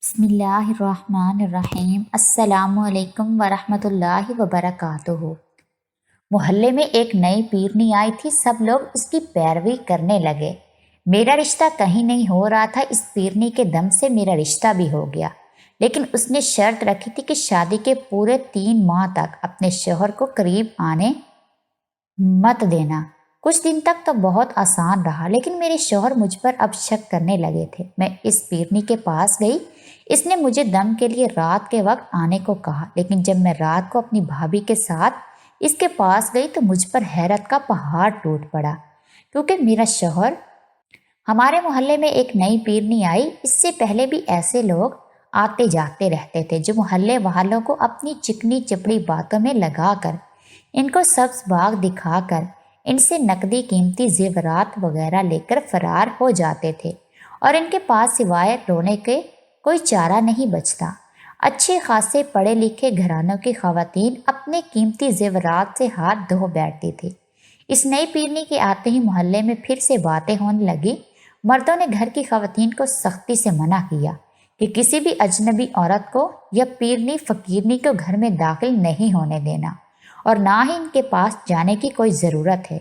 بسم اللہ الرحمن الرحیم۔ السلام علیکم ورحمۃ اللہ وبرکاتہ۔ محلے میں ایک نئی پیرنی آئی تھی، سب لوگ اس کی پیروی کرنے لگے۔ میرا رشتہ کہیں نہیں ہو رہا تھا، اس پیرنی کے دم سے میرا رشتہ بھی ہو گیا، لیکن اس نے شرط رکھی تھی کہ شادی کے پورے 3 ماہ تک اپنے شوہر کو قریب آنے مت دینا۔ کچھ دن تک تو بہت آسان رہا، لیکن میرے شوہر مجھ پر اب شک کرنے لگے تھے۔ میں اس پیرنی کے پاس گئی، اس نے مجھے دم کے لیے رات کے وقت آنے کو کہا، لیکن جب میں رات کو اپنی بھابھی کے ساتھ اس کے پاس گئی تو مجھ پر حیرت کا پہاڑ ٹوٹ پڑا، کیونکہ میرا شوہر ہمارے محلے میں ایک نئی پیرنی آئی، اس سے پہلے بھی ایسے لوگ آتے جاتے رہتے تھے جو محلے والوں کو اپنی چکنی چپڑی باتوں میں لگا کر، ان کو سبز باغ دکھا کر، ان سے نقدی قیمتی زیورات وغیرہ لے کر فرار ہو جاتے تھے، اور ان کے پاس سوائے رونے کے کوئی چارہ نہیں بچتا۔ اچھے خاصے پڑھے لکھے گھرانوں کی خواتین اپنے قیمتی زیورات سے ہاتھ دھو بیٹھتی تھی۔ اس نئی پیرنی کے آتے ہی محلے میں پھر سے باتیں ہونے لگی۔ مردوں نے گھر کی خواتین کو سختی سے منع کیا کہ کسی بھی اجنبی عورت کو یا پیرنی فقیرنی کو گھر میں داخل نہیں ہونے دینا، اور نہ ہی ان کے پاس جانے کی کوئی ضرورت ہے۔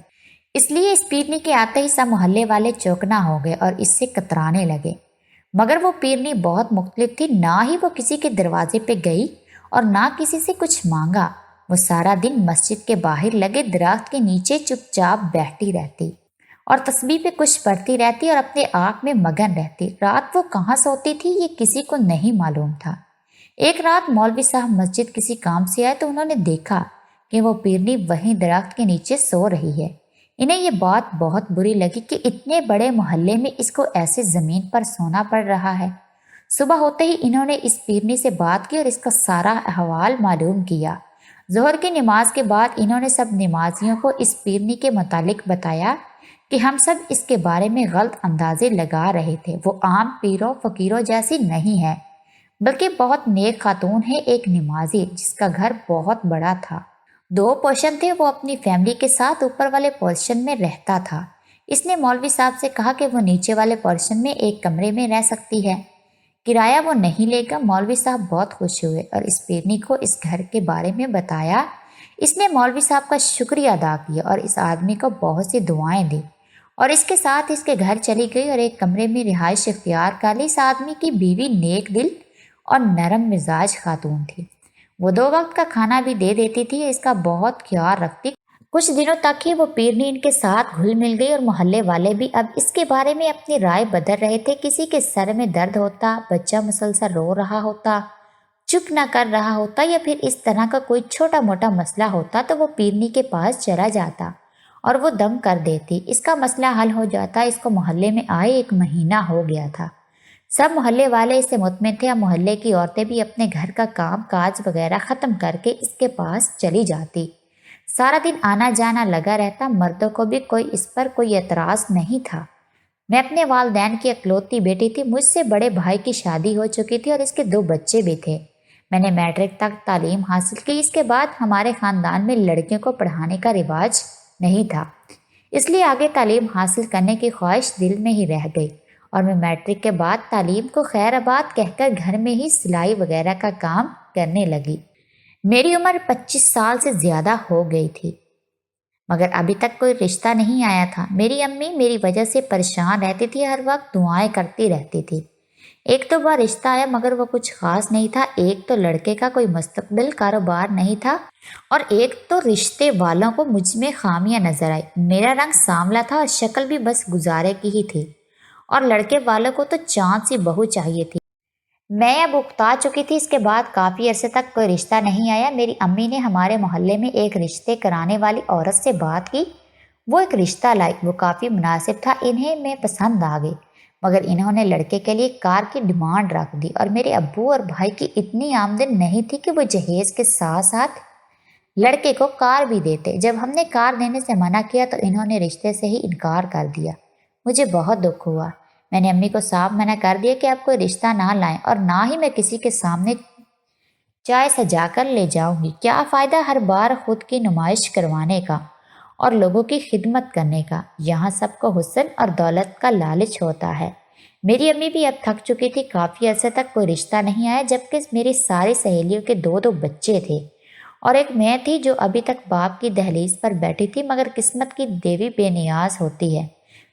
اس لیے اس پیرنی کے آتے ہی سب محلے والے چوکنا ہو گئے اور اس سے کترانے لگے۔ مگر وہ پیرنی بہت مختلف تھی، نہ ہی وہ کسی کے دروازے پہ گئی اور نہ کسی سے کچھ مانگا۔ وہ سارا دن مسجد کے باہر لگے درخت کے نیچے چپ چاپ بیٹھی رہتی اور تسبیح پہ کچھ پڑھتی رہتی اور اپنے آپ میں مگن رہتی۔ رات وہ کہاں سوتی تھی یہ کسی کو نہیں معلوم تھا۔ ایک رات مولوی صاحب مسجد کسی کام سے آئے تو انہوں نے دیکھا کہ وہ پیرنی وہیں درخت کے نیچے سو رہی ہے۔ انہیں یہ بات بہت بری لگی کہ اتنے بڑے محلے میں اس کو ایسے زمین پر سونا پڑ رہا ہے۔ صبح ہوتے ہی انہوں نے اس پیرنی سے بات کی اور اس کا سارا احوال معلوم کیا۔ ظہر کی نماز کے بعد انہوں نے سب نمازیوں کو اس پیرنی کے متعلق بتایا کہ ہم سب اس کے بارے میں غلط اندازے لگا رہے تھے۔ وہ عام پیروں فقیروں جیسی نہیں ہے، بلکہ بہت نیک خاتون ہے، ایک نمازی جس کا گھر بہت بڑا تھا، 2 پورشن تھے۔ وہ اپنی فیملی کے ساتھ اوپر والے پورشن میں رہتا تھا۔ اس نے مولوی صاحب سے کہا کہ وہ نیچے والے پورشن میں ایک کمرے میں رہ سکتی ہے، کرایہ وہ نہیں لے گا۔ مولوی صاحب بہت خوش ہوئے اور اس پیرنی کو اس گھر کے بارے میں بتایا۔ اس نے مولوی صاحب کا شکریہ ادا کیا اور اس آدمی کو بہت سی دعائیں دی، اور اس کے ساتھ اس کے گھر چلی گئی اور ایک کمرے میں رہائش اختیار کر لی۔ اس آدمی کی بیوی نیک دل اور نرم مزاج خاتون تھی۔ وہ 2 وقت کا کھانا بھی دے دیتی تھی، اس کا بہت خیال رکھتی۔ کچھ دنوں تک ہی وہ پیرنی ان کے ساتھ گھل مل گئی اور محلے والے بھی اب اس کے بارے میں اپنی رائے بدل رہے تھے۔ کسی کے سر میں درد ہوتا، بچہ مسلسل رو رہا ہوتا، چپ نہ کر رہا ہوتا، یا پھر اس طرح کا کوئی چھوٹا موٹا مسئلہ ہوتا تو وہ پیرنی کے پاس چلا جاتا اور وہ دم کر دیتی۔ اس کا مسئلہ حل ہو جاتا۔ اس کو محلے میں آئے 1 مہینہ ہو گیا تھا۔ سب محلے والے اس سے مطمئن تھے۔ اب محلے کی عورتیں بھی اپنے گھر کا کام کاج وغیرہ ختم کر کے اس کے پاس چلی جاتی۔ سارا دن آنا جانا لگا رہتا۔ مردوں کو بھی اس پر کوئی اعتراض نہیں تھا۔ میں اپنے والدین کی اکلوتی بیٹی تھی۔ مجھ سے بڑے بھائی کی شادی ہو چکی تھی اور اس کے 2 بچے بھی تھے۔ میں نے میٹرک تک تعلیم حاصل کی۔ اس کے بعد ہمارے خاندان میں لڑکیوں کو پڑھانے کا رواج نہیں تھا، اس لیے آگے تعلیم حاصل کرنے کی خواہش دل میں ہی رہ گئی، اور میں میٹرک کے بعد تعلیم کو خیر آباد کہہ کر گھر میں ہی سلائی وغیرہ کا کام کرنے لگی۔ میری عمر 25 سال سے زیادہ ہو گئی تھی، مگر ابھی تک کوئی رشتہ نہیں آیا تھا۔ میری امی میری وجہ سے پریشان رہتی تھی، ہر وقت دعائیں کرتی رہتی تھی۔ ایک 2 بار رشتہ آیا مگر وہ کچھ خاص نہیں تھا۔ ایک تو لڑکے کا کوئی مستقبل کاروبار نہیں تھا، اور ایک تو رشتے والوں کو مجھ میں خامیاں نظر آئی۔ میرا رنگ سانولا تھا اور شکل بھی بس گزارے کی ہی تھی، اور لڑکے والوں کو تو چاند سی بہو چاہیے تھی۔ میں اب اکتا چکی تھی۔ اس کے بعد کافی عرصے تک کوئی رشتہ نہیں آیا۔ میری امی نے ہمارے محلے میں ایک رشتے کرانے والی عورت سے بات کی۔ وہ ایک رشتہ لائی، وہ کافی مناسب تھا، انہیں میں پسند آ گئی، مگر انہوں نے لڑکے کے لیے کار کی ڈیمانڈ رکھ دی، اور میرے ابو اور بھائی کی اتنی آمدن نہیں تھی کہ وہ جہیز کے ساتھ ساتھ لڑکے کو کار بھی دیتے۔ جب ہم نے کار دینے سے منع کیا تو انہوں نے رشتے سے ہی انکار کر دیا۔ مجھے بہت دکھ ہوا۔ میں نے امی کو صاف منع کر دیا کہ آپ کوئی رشتہ نہ لائیں، اور نہ ہی میں کسی کے سامنے چائے سجا کر لے جاؤں گی۔ کیا فائدہ ہر بار خود کی نمائش کروانے کا اور لوگوں کی خدمت کرنے کا؟ یہاں سب کو حسن اور دولت کا لالچ ہوتا ہے، میری امی بھی اب تھک چکی تھی، کافی عرصے تک کوئی رشتہ نہیں آیا، جبکہ میری ساری سہیلیوں کے دو دو بچے تھے اور ایک میں تھی جو ابھی تک باپ کی دہلیز پر بیٹھی تھی۔ مگر قسمت کی دیوی بے نیاز ہوتی ہے،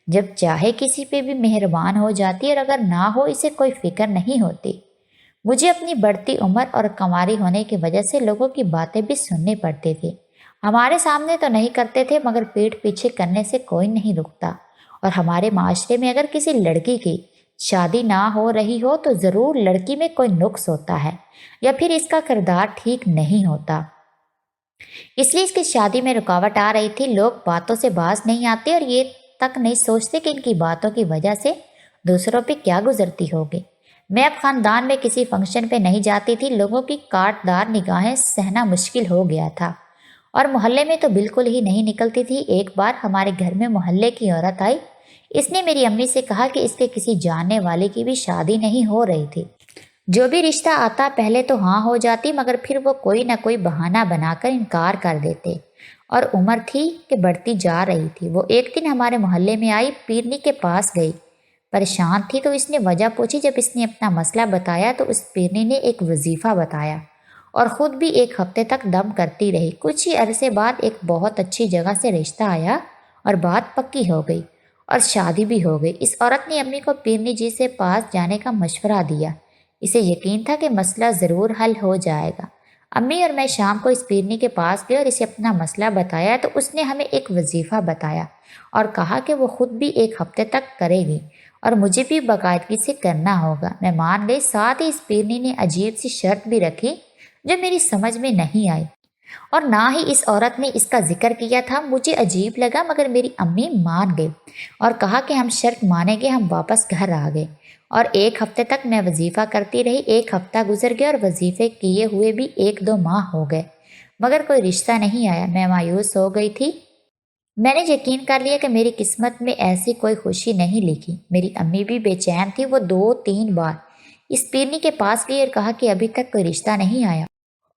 جب چاہے کسی پہ بھی مہربان ہو جاتی اور اگر نہ ہو اسے کوئی فکر نہیں ہوتی۔ مجھے اپنی بڑھتی عمر اور کنواری ہونے کی وجہ سے لوگوں کی باتیں بھی سننی پڑتی تھی۔ ہمارے سامنے تو نہیں کرتے تھے مگر پیٹھ پیچھے کرنے سے کوئی نہیں رکتا، اور ہمارے معاشرے میں اگر کسی لڑکی کی شادی نہ ہو رہی ہو تو ضرور لڑکی میں کوئی نقص ہوتا ہے یا پھر اس کا کردار ٹھیک نہیں ہوتا، اس لیے اس کی شادی میں رکاوٹ آ رہی تھی۔ لوگ باتوں سے باز نہیں آتے اور یہ تک نہیں سوچتے کہ ان کی باتوں کی وجہ سے دوسروں پہ کیا گزرتی ہوگی۔ میں اب خاندان میں کسی فنکشن پہ نہیں جاتی تھی، لوگوں کی کاٹ دار نگاہیں سہنا مشکل ہو گیا تھا، اور محلے میں تو بالکل ہی نہیں نکلتی تھی۔ ایک بار ہمارے گھر میں محلے کی عورت آئی، اس نے میری امی سے کہا کہ اس کے کسی جاننے والے کی بھی شادی نہیں ہو رہی تھی۔ جو بھی رشتہ آتا پہلے تو ہاں ہو جاتی مگر پھر وہ کوئی نہ کوئی بہانہ بنا کر انکار کر دیتے، اور عمر تھی کہ بڑھتی جا رہی تھی۔ وہ ایک دن ہمارے محلے میں آئی، پیرنی کے پاس گئی، پریشان تھی تو اس نے وجہ پوچھی۔ جب اس نے اپنا مسئلہ بتایا تو اس پیرنی نے ایک وظیفہ بتایا اور خود بھی ایک ہفتے تک دم کرتی رہی۔ کچھ ہی عرصے بعد ایک بہت اچھی جگہ سے رشتہ آیا اور بات پکی ہو گئی اور شادی بھی ہو گئی۔ اس عورت نے امی کو پیرنی جی سے پاس جانے کا مشورہ دیا، اسے یقین تھا کہ مسئلہ ضرور حل ہو جائے گا۔ امی اور میں شام کو اس پیرنی کے پاس گئے اور اسے اپنا مسئلہ بتایا تو اس نے ہمیں ایک وظیفہ بتایا اور کہا کہ وہ خود بھی ایک ہفتے تک کرے گی اور مجھے بھی باقاعدگی سے کرنا ہوگا۔ میں مان گئی۔ ساتھ ہی اس پیرنی نے عجیب سی شرط بھی رکھی جو میری سمجھ میں نہیں آئی اور نہ ہی اس عورت نے اس کا ذکر کیا تھا۔ مجھے عجیب لگا مگر میری امی مان گئی اور کہا کہ ہم شرط مانیں گے۔ ہم واپس گھر آ گئے اور ایک ہفتے تک میں وظیفہ کرتی رہی۔ ایک ہفتہ گزر گیا اور وظیفے کیے ہوئے بھی 1-2 ماہ ہو گئے مگر کوئی رشتہ نہیں آیا۔ میں مایوس ہو گئی تھی۔ میں نے یقین کر لیا کہ میری قسمت میں ایسی کوئی خوشی نہیں لکھی۔ میری امی بھی بے چین تھی۔ وہ 2-3 بار اس پیرنی کے پاس گئی اور کہا کہ ابھی تک کوئی رشتہ نہیں آیا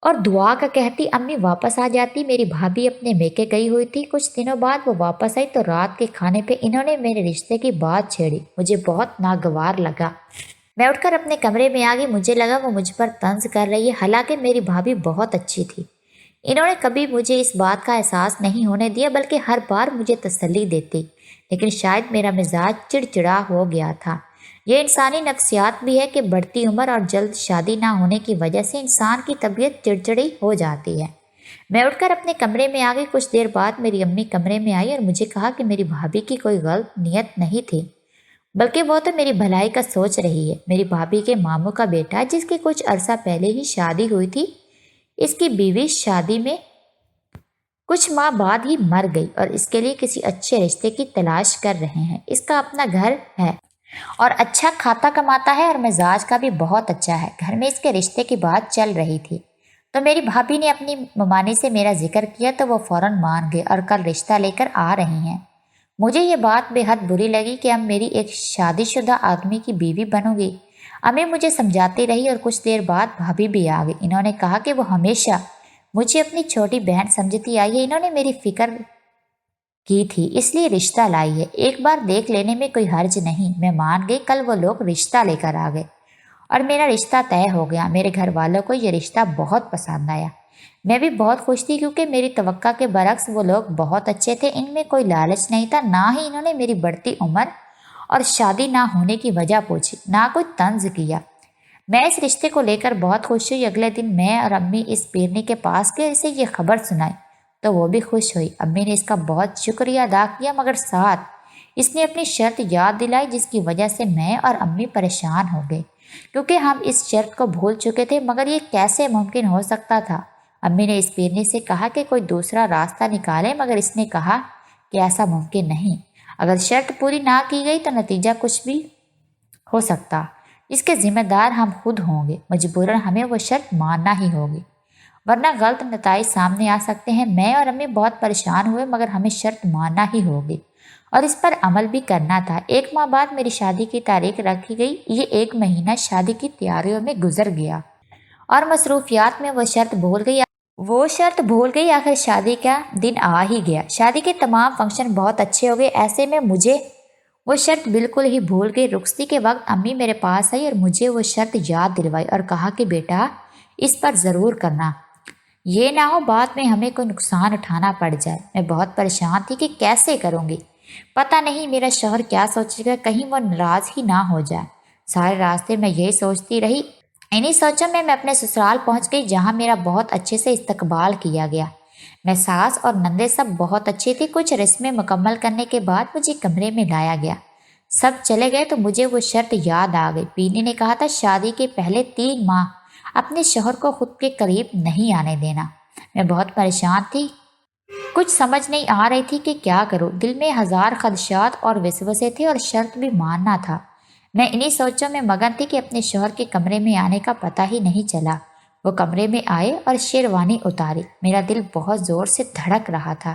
اور دعا کا کہتی امی واپس آ جاتی۔ میری بھابھی اپنے میکے گئی ہوئی تھی۔ کچھ دنوں بعد وہ واپس آئی تو رات کے کھانے پہ انہوں نے میرے رشتے کی بات چھیڑی۔ مجھے بہت ناگوار لگا۔ میں اٹھ کر اپنے کمرے میں آ گئی۔ مجھے لگا وہ مجھ پر طنز کر رہی ہے، حالانکہ میری بھابھی بہت اچھی تھی۔ انہوں نے کبھی مجھے اس بات کا احساس نہیں ہونے دیا بلکہ ہر بار مجھے تسلی دیتی، لیکن شاید میرا مزاج چڑچڑا ہو گیا تھا۔ یہ انسانی نفسیات بھی ہے کہ بڑھتی عمر اور جلد شادی نہ ہونے کی وجہ سے انسان کی طبیعت چڑچڑی ہو جاتی ہے۔ میں اٹھ کر اپنے کمرے میں آ گئی۔ کچھ دیر بعد میری امی کمرے میں آئی اور مجھے کہا کہ میری بھابھی کی کوئی غلط نیت نہیں تھی بلکہ وہ تو میری بھلائی کا سوچ رہی ہے۔ میری بھابھی کے ماموں کا بیٹا جس کی کچھ عرصہ پہلے ہی شادی ہوئی تھی، اس کی بیوی شادی میں کچھ ماہ بعد ہی مر گئی اور اس کے لیے کسی اچھے رشتے کی تلاش کر رہے ہیں۔ اس کا اپنا گھر ہے اور اچھا کھاتا کماتا ہے اور مزاج کا بھی بہت اچھا ہے۔ گھر میں اس کے رشتے کی بات چل رہی تھی تو میری بھابھی نے اپنی ممانی سے میرا ذکر کیا تو وہ فوراً مان گئے اور کل رشتہ لے کر آ رہی ہیں۔ مجھے یہ بات بے حد بری لگی کہ اب میری ایک شادی شدہ آدمی کی بیوی بنوں گی۔ امی مجھے سمجھاتی رہی اور کچھ دیر بعد بھابھی بھی آ گئی۔ انہوں نے کہا کہ وہ ہمیشہ مجھے اپنی چھوٹی بہن سمجھتی آئی ہے، انہوں نے میری فکر کی تھی اس لیے رشتہ لائی ہے۔ ایک بار دیکھ لینے میں کوئی حرج نہیں۔ میں مان گئی۔ کل وہ لوگ رشتہ لے کر آ گئے اور میرا رشتہ طے ہو گیا۔ میرے گھر والوں کو یہ رشتہ بہت پسند آیا۔ میں بھی بہت خوش تھی کیونکہ میری توقع کے برعکس وہ لوگ بہت اچھے تھے۔ ان میں کوئی لالچ نہیں تھا، نہ ہی انہوں نے میری بڑھتی عمر اور شادی نہ ہونے کی وجہ پوچھی، نہ کوئی طنز کیا۔ میں اس رشتے کو لے کر بہت خوش ہوئی۔ اگلے دن میں اور امی اس پیرنی کے پاس گئے، اسے یہ خبر سنائی تو وہ بھی خوش ہوئی۔ امی نے اس کا بہت شکریہ ادا کیا مگر ساتھ اس نے اپنی شرط یاد دلائی جس کی وجہ سے میں اور امی پریشان ہو گئے کیونکہ ہم اس شرط کو بھول چکے تھے مگر یہ کیسے ممکن ہو سکتا تھا۔ امی نے اس پیرنی سے کہا کہ کوئی دوسرا راستہ نکالے مگر اس نے کہا کہ ایسا ممکن نہیں۔ اگر شرط پوری نہ کی گئی تو نتیجہ کچھ بھی ہو سکتا، اس کے ذمہ دار ہم خود ہوں گے۔ مجبوراً ہمیں وہ شرط ماننا ہی ہوگی ورنہ غلط نتائج سامنے آ سکتے ہیں۔ میں اور امی بہت پریشان ہوئے مگر ہمیں شرط ماننا ہی ہوگی اور اس پر عمل بھی کرنا تھا۔ 1 ماہ بعد میری شادی کی تاریخ رکھی گئی۔ یہ 1 مہینہ شادی کی تیاریوں میں گزر گیا اور مصروفیات میں وہ شرط بھول گئی۔ آخر شادی کا دن آ ہی گیا۔ شادی کے تمام فنکشن بہت اچھے ہو گئے۔ ایسے میں مجھے وہ شرط بالکل ہی بھول گئی۔ رخصتی کے وقت امی میرے پاس آئی اور مجھے وہ شرط یاد دلوائی اور کہا کہ بیٹا اس پر ضرور کرنا، یہ نہ ہو بعد میں ہمیں کوئی نقصان اٹھانا پڑ جائے۔ میں بہت پریشان تھی کہ کیسے کروں گی، پتہ نہیں میرا شوہر کیا سوچے گا، کہیں وہ ناراض ہی نہ ہو جائے۔ سارے راستے میں یہی سوچتی رہی۔ انہی سوچوں میں اپنے سسرال پہنچ گئی، جہاں میرا بہت اچھے سے استقبال کیا گیا۔ میں ساس اور نندے سب بہت اچھی تھی۔ کچھ رسمیں مکمل کرنے کے بعد مجھے کمرے میں لایا گیا۔ سب چلے گئے تو مجھے وہ شرط یاد آ گئی۔ پینی نے کہا تھا شادی کے پہلے 3 ماہ اپنے شوہر کو خود کے قریب نہیں آنے دینا۔ میں بہت پریشان تھی، کچھ سمجھ نہیں آ رہی تھی کہ کیا کروں۔ دل میں 1000 خدشات اور وسوسے تھے اور شرط بھی ماننا تھا۔ میں انہی سوچوں میں مگن تھی کہ اپنے شوہر کے کمرے میں آنے کا پتہ ہی نہیں چلا۔ وہ کمرے میں آئے اور شیروانی اتاری۔ میرا دل بہت زور سے دھڑک رہا تھا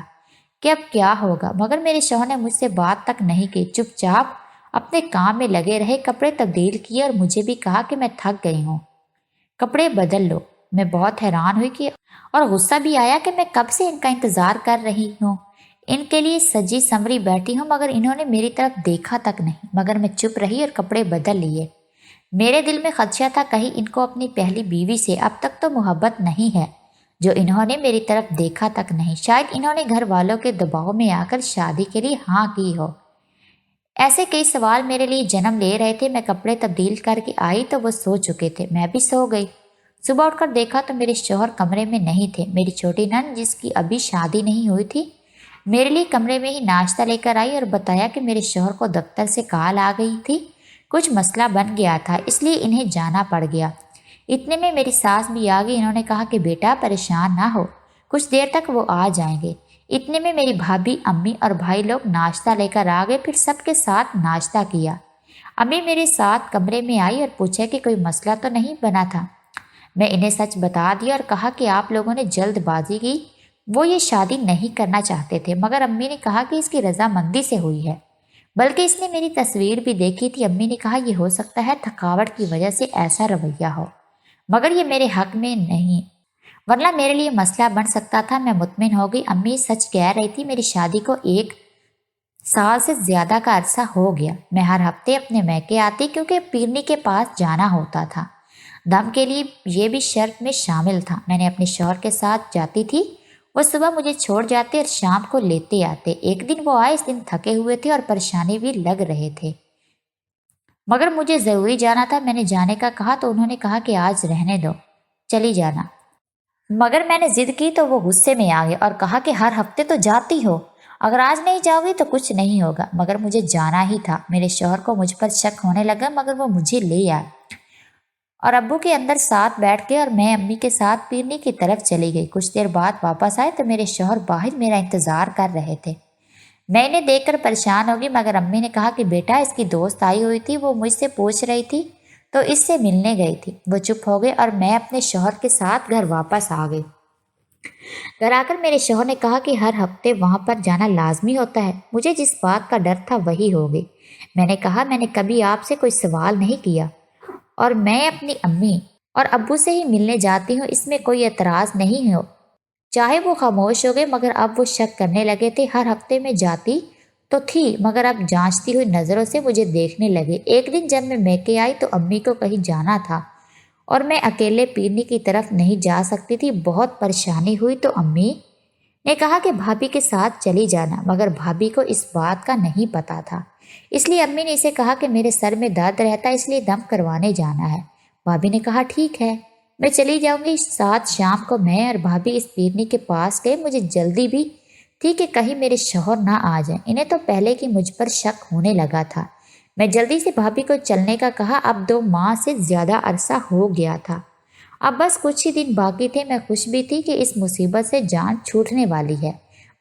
کہ اب کیا ہوگا، مگر میرے شوہر نے مجھ سے بات تک نہیں کی، چپ چاپ اپنے کام میں لگے رہے۔ کپڑے تبدیل کیے اور مجھے بھی کہا کہ میں تھک گئی ہوں، کپڑے بدل لو۔ میں بہت حیران ہوئی کہ اور غصہ بھی آیا کہ میں کب سے ان کا انتظار کر رہی ہوں، ان کے لیے سجی سنوری بیٹھی ہوں، مگر انہوں نے میری طرف دیکھا تک نہیں۔ مگر میں چپ رہی اور کپڑے بدل لیے۔ میرے دل میں خدشہ تھا کہیں ان کو اپنی پہلی بیوی سے اب تک تو محبت نہیں ہے جو انہوں نے میری طرف دیکھا تک نہیں، شاید انہوں نے گھر والوں کے دباؤ میں آ کر شادی کے لیے ہاں کی ہو۔ ایسے کئی سوال میرے لیے جنم لے رہے تھے۔ میں کپڑے تبدیل کر کے آئی تو وہ سو چکے تھے، میں بھی سو گئی۔ صبح اٹھ کر دیکھا تو میرے شوہر کمرے میں نہیں تھے۔ میری چھوٹی نند جس کی ابھی شادی نہیں ہوئی تھی میرے لیے کمرے میں ہی ناشتہ لے کر آئی اور بتایا کہ میرے شوہر کو دفتر سے کال آ گئی تھی، کچھ مسئلہ بن گیا تھا اس لیے انہیں جانا پڑ گیا۔ اتنے میں میری ساس بھی آ گئی۔ انہوں نے کہا کہ بیٹا پریشان نہ ہو، کچھ دیر تک وہ آ جائیں گے۔ اتنے میں میری بھابھی، امی اور بھائی لوگ ناشتہ لے کر آ گئے، پھر سب کے ساتھ ناشتہ کیا۔ امی میرے ساتھ کمرے میں آئی اور پوچھا کہ کوئی مسئلہ تو نہیں بنا تھا۔ میں انہیں سچ بتا دیا اور کہا کہ آپ لوگوں نے جلد بازی کی، وہ یہ شادی نہیں کرنا چاہتے تھے، مگر امی نے کہا کہ اس کی رضامندی سے ہوئی ہے، بلکہ اس نے میری تصویر بھی دیکھی تھی۔ امی نے کہا یہ ہو سکتا ہے تھکاوٹ کی وجہ سے ایسا رویہ ہو، مگر یہ میرے حق میں نہیں، ورنہ میرے لیے مسئلہ بن سکتا تھا۔ میں مطمئن ہو گئی، امی سچ کہہ رہی تھی۔ میری شادی کو 1 سال سے زیادہ کا عرصہ ہو گیا۔ میں ہر ہفتے اپنے میکے آتی کیونکہ پیرنی کے پاس جانا ہوتا تھا۔ دم کے لیے یہ بھی شرط میں شامل تھا۔ میں نے اپنے شوہر کے ساتھ جاتی تھی، وہ صبح مجھے چھوڑ جاتے اور شام کو لیتے آتے۔ ایک دن وہ آئے، اس دن تھکے ہوئے تھے اور پریشانی بھی لگ رہے تھے، مگر مجھے ضروری جانا تھا۔ میں نے جانے کا کہا تو انہوں نے کہا کہ آج رہنے دو، چلی جانا، مگر میں نے ضد کی تو وہ غصے میں آ گئے اور کہا کہ ہر ہفتے تو جاتی ہو، اگر آج نہیں جاؤ گی تو کچھ نہیں ہوگا۔ مگر مجھے جانا ہی تھا۔ میرے شوہر کو مجھ پر شک ہونے لگا، مگر وہ مجھے لے آئے اور ابو کے اندر ساتھ بیٹھ گئے اور میں امی کے ساتھ پیرنی کی طرف چلی گئی۔ کچھ دیر بعد واپس آئے تو میرے شوہر باہر میرا انتظار کر رہے تھے۔ میں انہیں دیکھ کر پریشان ہوگی، مگر امی نے کہا کہ بیٹا اس کی دوست آئی ہوئی تھی، وہ مجھ سے پوچھ رہی تھی تو اس سے ملنے گئی تھی۔ وہ چپ ہو گئے اور میں اپنے شوہر کے ساتھ گھر واپس آ گئی۔ گھر آ کر میرے شوہر نے کہا کہ ہر ہفتے وہاں پر جانا لازمی ہوتا ہے۔ مجھے جس بات کا ڈر تھا وہی ہو گئی۔ میں نے کہا میں نے کبھی آپ سے کوئی سوال نہیں کیا اور میں اپنی امی اور ابو سے ہی ملنے جاتی ہوں، اس میں کوئی اعتراض نہیں ہو۔ چاہے وہ خاموش ہو گئے، مگر اب وہ شک کرنے لگے تھے۔ ہر ہفتے میں جاتی تو تھی، مگر اب جانچتی ہوئی نظروں سے مجھے دیکھنے لگے۔ ایک دن جب میں میکے آئی تو امی کو کہیں جانا تھا اور میں اکیلے پیرنی کی طرف نہیں جا سکتی تھی۔ بہت پریشانی ہوئی تو امی نے کہا کہ بھابھی کے ساتھ چلی جانا، مگر بھابھی کو اس بات کا نہیں پتا تھا، اس لیے امی نے اسے کہا کہ میرے سر میں درد رہتا ہے، اس لیے دم کروانے جانا ہے۔ بھابھی نے کہا ٹھیک ہے، میں چلی جاؤں گی۔ ساتھ شام کو میں اور بھابھی اس پیرنی کے پاس گئے۔ مجھے جلدی بھی تھی کہ کہیں میرے شوہر نہ آ جائیں، انہیں تو پہلے کی مجھ پر شک ہونے لگا تھا۔ میں جلدی سے بھابھی کو چلنے کا کہا۔ اب 2 ماہ سے زیادہ عرصہ ہو گیا تھا، اب بس کچھ ہی دن باقی تھے۔ میں خوش بھی تھی کہ اس مصیبت سے جان چھوٹنے والی ہے،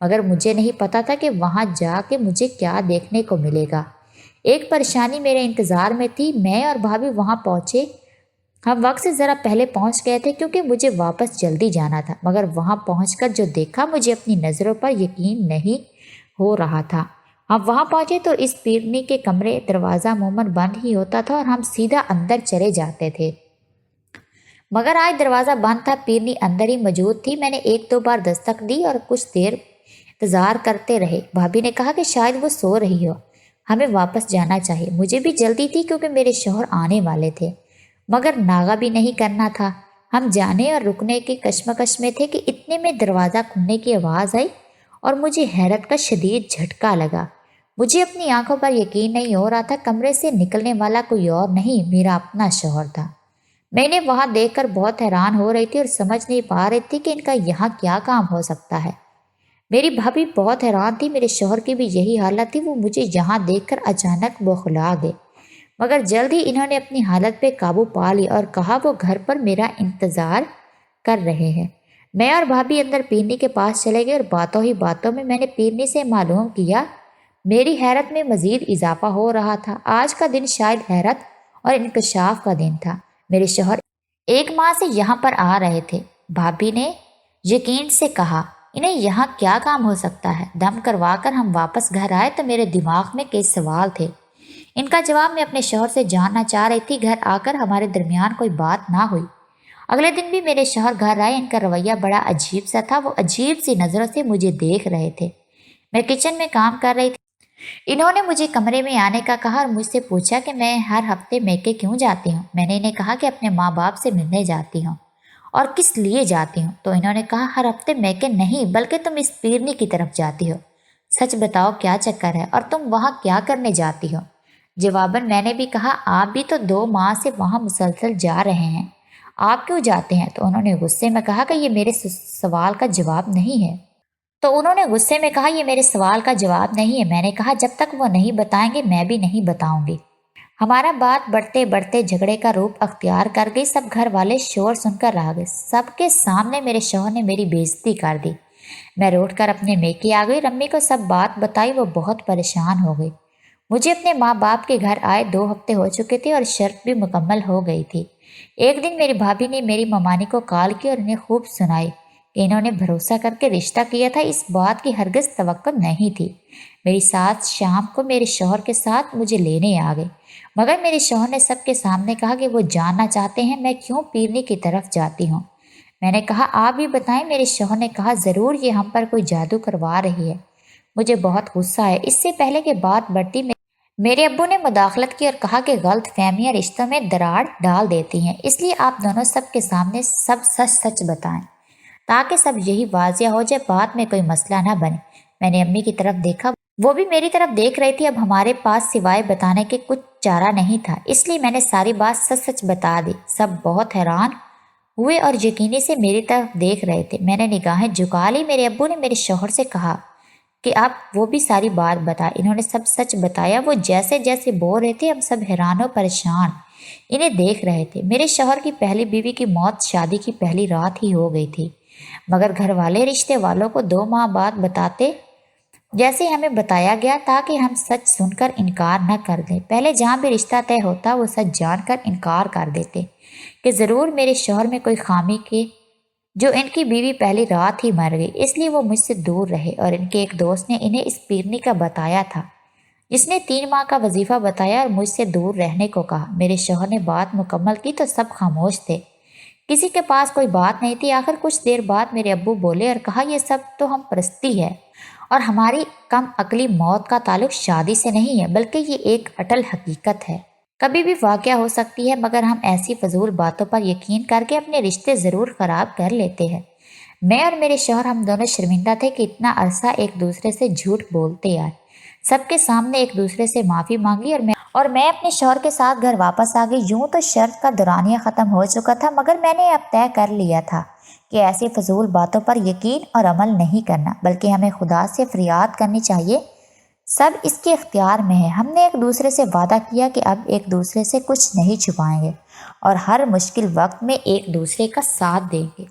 مگر مجھے نہیں پتا تھا کہ وہاں جا کے مجھے کیا دیکھنے کو ملے گا۔ ایک پریشانی میرے انتظار میں تھی۔ میں اور بھابھی وہاں پہنچے، ہم وقت سے ذرا پہلے پہنچ گئے تھے کیونکہ مجھے واپس جلدی جانا تھا، مگر وہاں پہنچ کر جو دیکھا مجھے اپنی نظروں پر یقین نہیں ہو رہا تھا۔ ہم وہاں پہنچے تو اس پیرنی کے کمرے دروازہ عموماً بند ہی ہوتا تھا اور ہم سیدھا اندر چلے جاتے تھے، مگر آج دروازہ بند تھا، پیرنی اندر ہی موجود تھی۔ میں نے 1-2 بار دستک دی اور کچھ دیر انتظار کرتے رہے۔ بھابھی نے کہا کہ شاید وہ سو رہی ہو۔ ہمیں واپس جانا چاہیے۔ مجھے بھی جلدی تھی کیونکہ میرے شوہر آنے والے تھے، مگر ناغہ بھی نہیں کرنا تھا۔ ہم جانے اور رکنے کی کشمکش میں تھے کہ اتنے میں دروازہ کھلنے کی آواز آئی اور مجھے حیرت کا شدید جھٹکا لگا۔ مجھے اپنی آنکھوں پر یقین نہیں ہو رہا تھا۔ کمرے سے نکلنے والا کوئی اور نہیں، میرا اپنا شوہر تھا۔ میں انہیں وہاں دیکھ کر بہت حیران ہو رہی تھی اور سمجھ نہیں پا رہی تھی کہ ان کا یہاں کیا کام ہو سکتا ہے۔ میری بھابھی بہت حیران تھی، میرے شوہر کی بھی یہی حالت تھی۔ وہ مجھے یہاں دیکھ کر اچانک بوکھلا گئے، مگر جلد ہی انہوں نے اپنی حالت پہ قابو پا لی اور کہا وہ گھر پر میرا انتظار کر رہے ہیں۔ میں اور بھابھی اندر پیرنی کے پاس چلے گئے اور باتوں ہی باتوں میں نے پیرنی سے معلوم کیا۔ میری حیرت میں مزید اضافہ ہو رہا تھا۔ آج کا دن شاید حیرت اور انکشاف کا دن تھا۔ میرے شوہر 1 ماہ سے یہاں پر آ رہے تھے۔ بھابھی نے یقین سے کہا، انہیں یہاں کیا کام ہو سکتا ہے؟ دم کروا کر ہم واپس گھر آئے تو میرے دماغ میں کئی سوال تھے۔ ان کا جواب میں اپنے شوہر سے جاننا چاہ رہی تھی۔ گھر آ کر ہمارے درمیان کوئی بات نہ ہوئی۔ اگلے دن بھی میرے شوہر گھر آئے۔ ان کا رویہ بڑا عجیب سا تھا۔ وہ عجیب سی نظروں سے مجھے دیکھ رہے تھے۔ میں کچن میں کام کر رہی تھی۔ انہوں نے مجھے کمرے میں آنے کا کہا اور مجھ سے پوچھا کہ میں ہر ہفتے میکے کیوں جاتی ہوں۔ میں نے انہیں کہا کہ اپنے ماں باپ سے ملنے جاتی ہوں۔ اور کس لیے جاتی ہوں؟ تو انہوں نے کہا ہر ہفتے میکے نہیں بلکہ تم اس پیرنی کی طرف جاتی ہو۔ سچ بتاؤ کیا چکر ہے اور تم وہاں کیا کرنے جاتی ہو؟ جواباً میں نے بھی کہا آپ بھی تو 2 ماہ سے وہاں مسلسل جا رہے ہیں، آپ کیوں جاتے ہیں؟ تو انہوں نے غصے میں کہا کہ یہ میرے سوال کا جواب نہیں ہے۔ میں نے کہا جب تک وہ نہیں بتائیں گے میں بھی نہیں بتاؤں گی۔ ہمارا بات بڑھتے بڑھتے جھگڑے کا روپ اختیار کر گئی۔ سب گھر والے شور سن کر رہ گئے۔ سب کے سامنے میرے شوہر نے میری بے عزتی کر دی۔ میں روٹ کر اپنے میکے آ گئی۔ رمی کو سب بات بتائی، وہ بہت پریشان ہو گئی۔ مجھے اپنے ماں باپ کے گھر آئے 2 ہفتے ہو چکے تھے اور شرط بھی مکمل ہو گئی تھی۔ ایک دن میری بھابھی نے میری ممانی کو کال کی اور انہیں خوب سنائی کہ انہوں نے بھروسہ کر کے رشتہ کیا تھا۔ اس بات کی ہرگز توقع نہیں تھی۔ میری ساس شام کو میرے شوہر کے ساتھ مجھے لینے آ گئی، مگر میرے شوہر نے سب کے سامنے کہا کہ وہ جاننا چاہتے ہیں میں کیوں پیرنی کی طرف جاتی ہوں۔ میں نے کہا آپ بھی بتائیں۔ میرے شوہر نے کہا ضرور یہ ہم پر کوئی جادو کروا رہی ہے۔ مجھے بہت غصہ ہے۔ اس سے پہلے کہ بات بڑھتی میرے ابو نے مداخلت کی اور کہا کہ غلط فہمیاں رشتوں میں دراڑ ڈال دیتی ہیں، اس لیے آپ دونوں سب کے سامنے سب سچ سچ بتائیں تاکہ سب یہی واضح ہو جائے، بعد میں کوئی مسئلہ نہ بنے۔ میں نے امی کی طرف دیکھا، وہ بھی میری طرف دیکھ رہی تھی۔ اب ہمارے پاس سوائے بتانے کے کچھ چارہ نہیں تھا، اس لیے میں نے ساری بات سچ سچ بتا دی۔ سب بہت حیران ہوئے اور یقینی سے میری طرف دیکھ رہے تھے۔ میں نے نگاہیں جھکا لی۔ میرے ابو نے میرے شوہر سے کہا کہ اب وہ بھی ساری بات بتا۔ انہوں نے سب سچ بتایا۔ وہ جیسے جیسے بول رہے تھے ہم سب حیران و پریشان انہیں دیکھ رہے تھے۔ میرے شوہر کی پہلی بیوی کی موت شادی کی پہلی رات ہی ہو گئی تھی، مگر گھر والے رشتے والوں کو 2 ماہ بعد بتاتے جیسے ہمیں بتایا گیا تاکہ ہم سچ سن کر انکار نہ کر دیں۔ پہلے جہاں بھی رشتہ طے ہوتا وہ سچ جان کر انکار کر دیتے کہ ضرور میرے شوہر میں کوئی خامی کے جو ان کی بیوی پہلی رات ہی مر گئی، اس لیے وہ مجھ سے دور رہے۔ اور ان کے ایک دوست نے انہیں اس پیرنی کا بتایا تھا جس نے 3 ماہ کا وظیفہ بتایا اور مجھ سے دور رہنے کو کہا۔ میرے شوہر نے بات مکمل کی تو سب خاموش تھے، کسی کے پاس کوئی بات نہیں تھی۔ آخر کچھ دیر بعد میرے ابو بولے اور کہا یہ سب تو ہم پرستی ہے اور ہماری کم عقلی موت کا تعلق شادی سے نہیں ہے بلکہ یہ ایک اٹل حقیقت ہے، کبھی بھی واقع ہو سکتی ہے، مگر ہم ایسی فضول باتوں پر یقین کر کے اپنے رشتے ضرور خراب کر لیتے ہیں۔ میں اور میرے شوہر ہم دونوں شرمندہ تھے کہ اتنا عرصہ ایک دوسرے سے جھوٹ بولتے آئے۔ سب کے سامنے ایک دوسرے سے معافی مانگی اور میں اپنے شوہر کے ساتھ گھر واپس آ گئی۔ یوں تو شرط کا دورانیہ ختم ہو چکا تھا، مگر میں نے اب طے کر لیا تھا کہ ایسی فضول باتوں پر یقین اور عمل نہیں کرنا، بلکہ ہمیں خدا سے فریاد کرنی چاہیے۔ سب اس کے اختیار میں ہے۔ ہم نے ایک دوسرے سے وعدہ کیا کہ اب ایک دوسرے سے کچھ نہیں چھپائیں گے اور ہر مشکل وقت میں ایک دوسرے کا ساتھ دیں گے۔